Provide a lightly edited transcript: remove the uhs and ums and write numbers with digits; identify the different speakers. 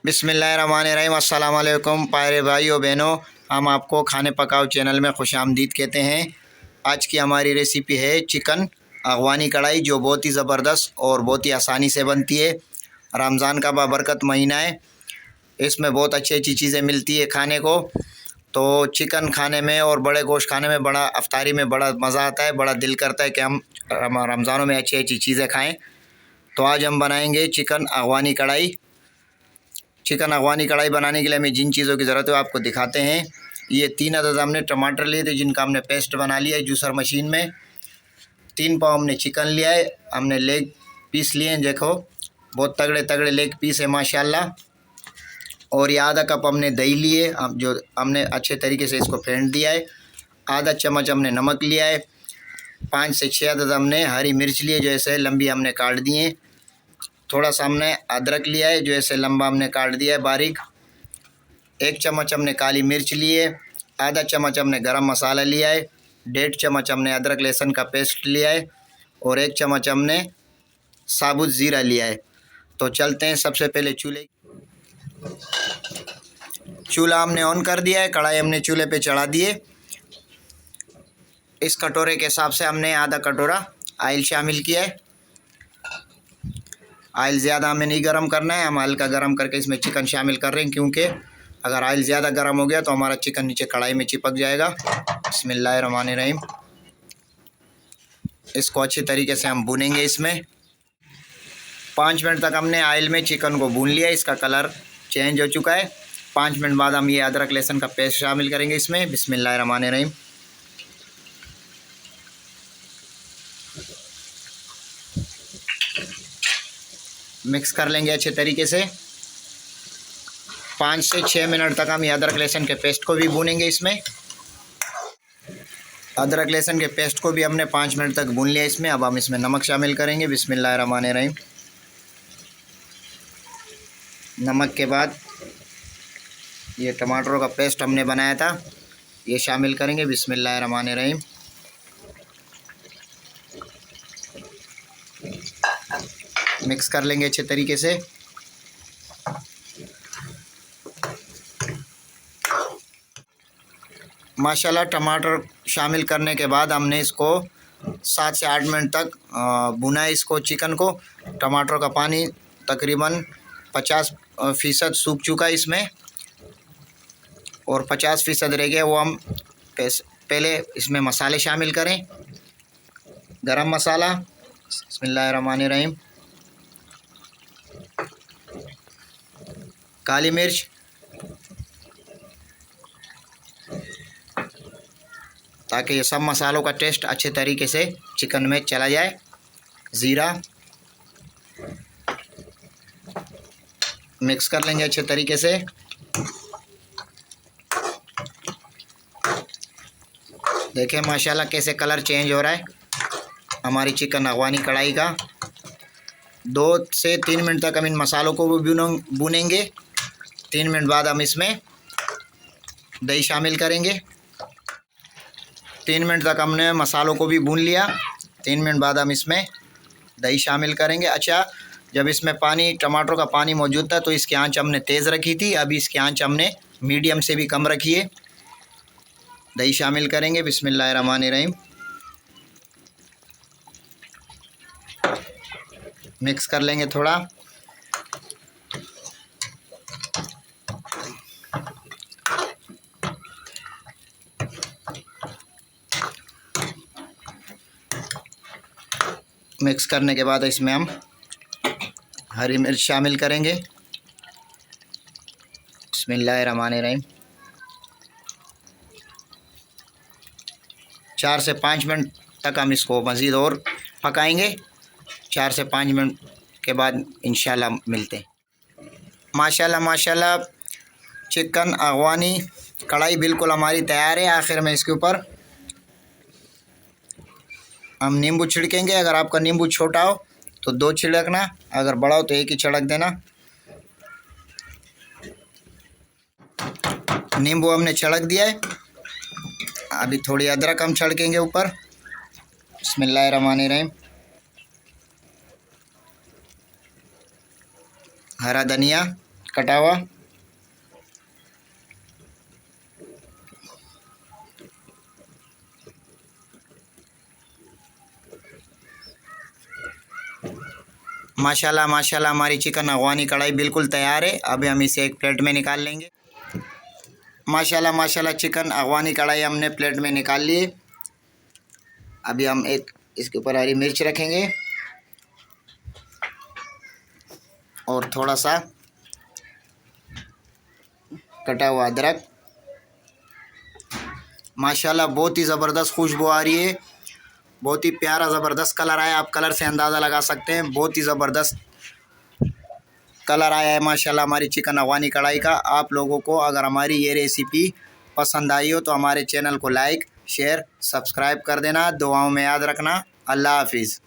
Speaker 1: बिस्मिल्लाहिर्रहमानिर्रहीम। अस्सलाम वालेकुम प्यारे भाइयों बहनों, हम आपको खाने पकाओ चैनल में खुशामदीद कहते हैं। आज की हमारी रेसिपी है चिकन अगवानी कढ़ाई, जो बहुत ही ज़बरदस्त और बहुत ही आसानी से बनती है। रमज़ान का बाबरकत महीना है, इसमें बहुत अच्छी अच्छी चीज़ें मिलती है खाने को। तो चिकन खाने में और बड़े गोश्त खाने में बड़ा अफ्तारी में बड़ा मज़ा आता है, बड़ा दिल करता है कि हम रमज़ानों में अच्छी अच्छी चीज़ें खाएँ। तो आज हम बनाएंगे चिकन अगवानी कढ़ाई। चिकन अगवानी कढ़ाई बनाने के लिए हमें जिन चीज़ों की ज़रूरत है आपको दिखाते हैं। ये 3 अदद हमने टमाटर लिए थे, जिनका हमने पेस्ट बना लिया है जूसर मशीन में। 3 पाव हमने चिकन लिया है, हमने लेग पीस लिए हैं, देखो बहुत तगड़े तगड़े लेग पीस है माशाल्लाह। और ये आधा कप हमने दही लिए, जो हमने अच्छे तरीके से इसको फेंट दिया है। आधा चम्मच हमने नमक लिया है। 5 से 6 अदद हमने हरी मिर्च लिए, जो ऐसे लंबी हमने काट दी हैं। थोड़ा सा हमने अदरक लिया है, जो ऐसे लंबा हमने काट दिया है बारीक। 1 चम्मच हमने काली मिर्च लिए। आधा चम्मच हमने गरम मसाला लिया है। 1.5 चम्मच हमने अदरक लहसुन का पेस्ट लिया है। और 1 चम्मच हमने साबुत ज़ीरा लिया है। तो चलते हैं, सबसे पहले चूल्हा हमने ऑन कर दिया है, कढ़ाई हमने चूल्हे पे चढ़ा दिए। इस कटोरे के हिसाब से हमने आधा कटोरा ऑयल शामिल किया है। ऑयल ज़्यादा हमें नहीं गरम करना है, हम हल्का गरम करके इसमें चिकन शामिल कर रहे हैं, क्योंकि अगर ऑयल ज़्यादा गरम हो गया तो हमारा चिकन नीचे कढ़ाई में चिपक जाएगा। बिस्मिल्लाहिर्रहमानिर्रहीम। इसको अच्छे तरीके से हम भूनेंगे। इसमें 5 मिनट तक हमने ऑयल में चिकन को भून लिया, इसका कलर चेंज हो चुका है। 5 मिनट बाद हम ये अदरक लहसुन का पेस्ट शामिल करेंगे इसमें। बिस्मिल्लाहिर्रहमानिर्रहीम। मिक्स कर लेंगे अच्छे तरीके से। 5 से 6 मिनट तक हम ये अदरक लहसुन के पेस्ट को भी भूनेंगे इसमें। अदरक लहसुन के पेस्ट को भी हमने 5 मिनट तक भून लिया इसमें। अब हम इसमें नमक शामिल करेंगे। बिस्मिल्लाहिर्रहमानिर्रहीम। नमक के बाद ये टमाटरों का पेस्ट हमने बनाया था, ये शामिल करेंगे। बिस्मिल्लाहिर्रहमानिर्रहीम। मिक्स कर लेंगे अच्छे तरीके से। माशाल्लाह टमाटर शामिल करने के बाद हमने इसको 7 से 8 मिनट तक भुना है इसको, चिकन को। टमाटर का पानी तकरीबन 50% सूख चुका है इसमें, और 50% रह गया, वो हम पहले इसमें मसाले शामिल करें। गरम मसाला, बिस्मिल्लाहिर्रहमानिर्रहीम, काली मिर्च, ताकि ये सब मसालों का टेस्ट अच्छे तरीके से चिकन में चला जाए। ज़ीरा मिक्स कर लेंगे अच्छे तरीके से। देखें माशाल्लाह कैसे कलर चेंज हो रहा है हमारी चिकन अगवानी कढ़ाई का। 2 से 3 मिनट तक हम इन मसालों को भी भूनेंगे। 3 मिनट बाद हम इसमें दही शामिल करेंगे। 3 मिनट तक हमने मसालों को भी भून लिया। 3 मिनट बाद हम इसमें दही शामिल करेंगे। अच्छा, जब इसमें पानी, टमाटर का पानी मौजूद था, तो इसकी आंच हमने तेज़ रखी थी, अभी इसकी आंच हमने मीडियम से भी कम रखी है। दही शामिल करेंगे। बिस्मिल्लाहिर्रहमानिर्रहीम। मिक्स कर लेंगे थोड़ा। मिक्स करने के बाद इसमें हम हरी मिर्च शामिल करेंगे। बिस्मिल्लाहिर्रहमानिर्रहीम। 4 से 5 मिनट तक हम इसको मज़ीद और पकाएंगे। 4 से 5 मिनट के बाद इंशाल्लाह मिलते हैं। माशाल्लाह माशाल्लाह चिकन अगवानी कढ़ाई बिल्कुल हमारी तैयार है। आखिर में इसके ऊपर हम नींबू छिड़केंगे। अगर आपका नींबू छोटा हो तो 2 छिड़कना, अगर बड़ा हो तो 1 ही छिड़क देना। नींबू हमने छिड़क दिया है। अभी थोड़ी अदरक हम छिड़केंगे ऊपर। बिस्मिल्लाहिर्रहमानिर्रहीम। हरा धनिया कटा हुआ। माशाल्लाह माशाल्लाह हमारी चिकन अगवानी कढ़ाई बिल्कुल तैयार है। अभी हम इसे एक प्लेट में निकाल लेंगे। माशाल्लाह माशाल्लाह चिकन अगवानी कढ़ाई हमने प्लेट में निकाल ली। अभी हम एक इसके ऊपर हरी मिर्च रखेंगे और थोड़ा सा कटा हुआ अदरक। माशाल्लाह बहुत ही ज़बरदस्त खुशबू आ रही है, बहुत ही प्यारा ज़बरदस्त कलर आया। आप कलर से अंदाज़ा लगा सकते हैं, बहुत ही ज़बरदस्त कलर आया है माशाल्लाह हमारी चिकन अगवानी कढ़ाई का। आप लोगों को अगर हमारी ये रेसिपी पसंद आई हो तो हमारे चैनल को लाइक शेयर सब्सक्राइब कर देना। दुआओं में याद रखना। अल्लाह हाफिज़।